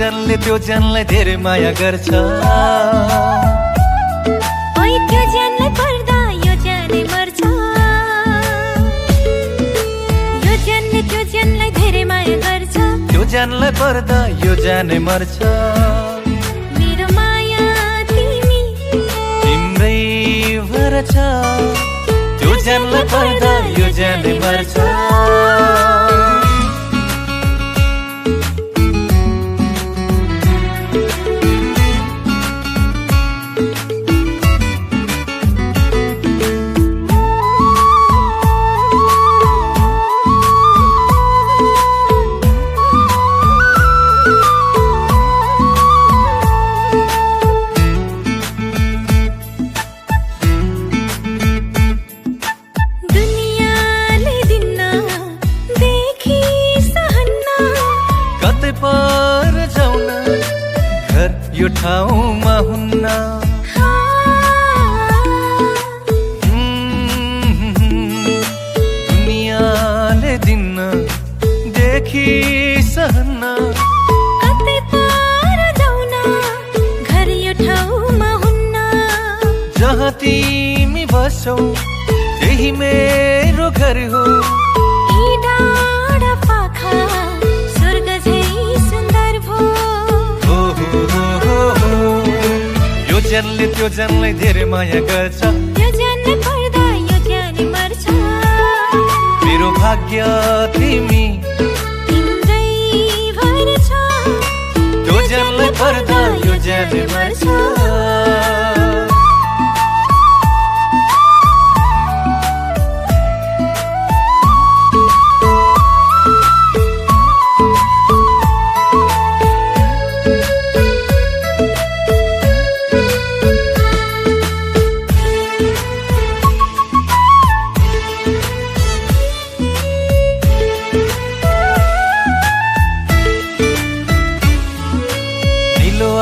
जनले त्यो जनलाई धेरै माया गर्छ। ओइ त्यो जनलाई पर्दा यो जनै मर्छ। यो जनले त्यो जनलाई धेरै माया गर्छ। त्यो जनलाई पर्दा यो जनै मर्छ। मेरो माया तिमी तिम्रै भर छ। त्यो जनलाई पर्दा यो जनै मर्छ। पर जाउन घर यो ठाउँमा हुन्न। दुनियाँले दिन्न देखि सहन्न। कतै पर जाउन घर यो ठाउँमा हुन्न। जहाँ तिमी बस्छौ त्यही मेरो घर हो। यी डाँडा पाखा स्वर्ग झै सुन्दर भो। यो जनले त्यो जनलाई धेरै माया गर्छ। यो जनले पर्दा यो जनै मर्छ। मेरो भाग्य तिमी तिम्रै भर छ। त्यो जनलाई पर्दा यो जनै मर्छ।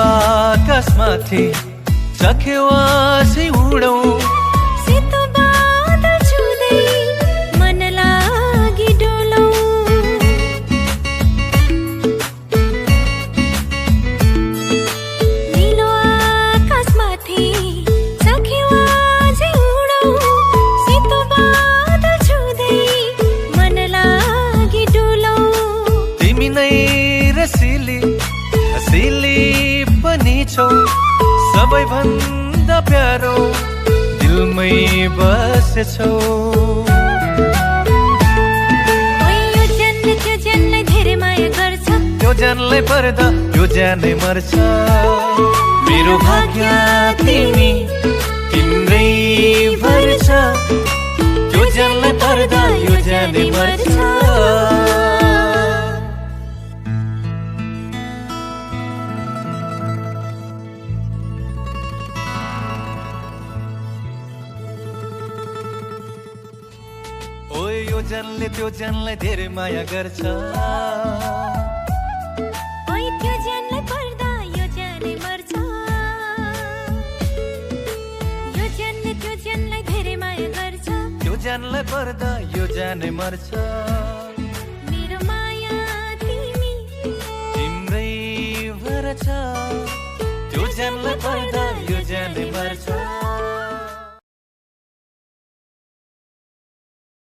आकाशमाथि चखेवासै उडौँ। सेतो बादल छुँदै मन लागि डोलौँ। नीलो आकाशमाथि चखेवासै उडौँ। सेतो बादल छुँदै मन लागि डोलौँ। तिमी नै रसिली हसिली पनि छौ। सबैभन्दा प्यारो दिलमै बसेछौ। यो जनले त्यो जनलाई धेरै माया गर्छ। त्यो जनलाई पर्दा यो जनै मर्छ। मेरो भाग्य तिमी तिम्रै भर छ। त्यो जनलाई पर्दा यो जनै मर्छ। ओए यो जनले त्यो जनलाई धेरै माया गर्छ। ओइ त्यो जनलाई पर्दा यो जनै मर्छ। यो जनले त्यो जनलाई धेरै माया गर्छ। त्यो जनलाई पर्दा यो जनै मर्छ।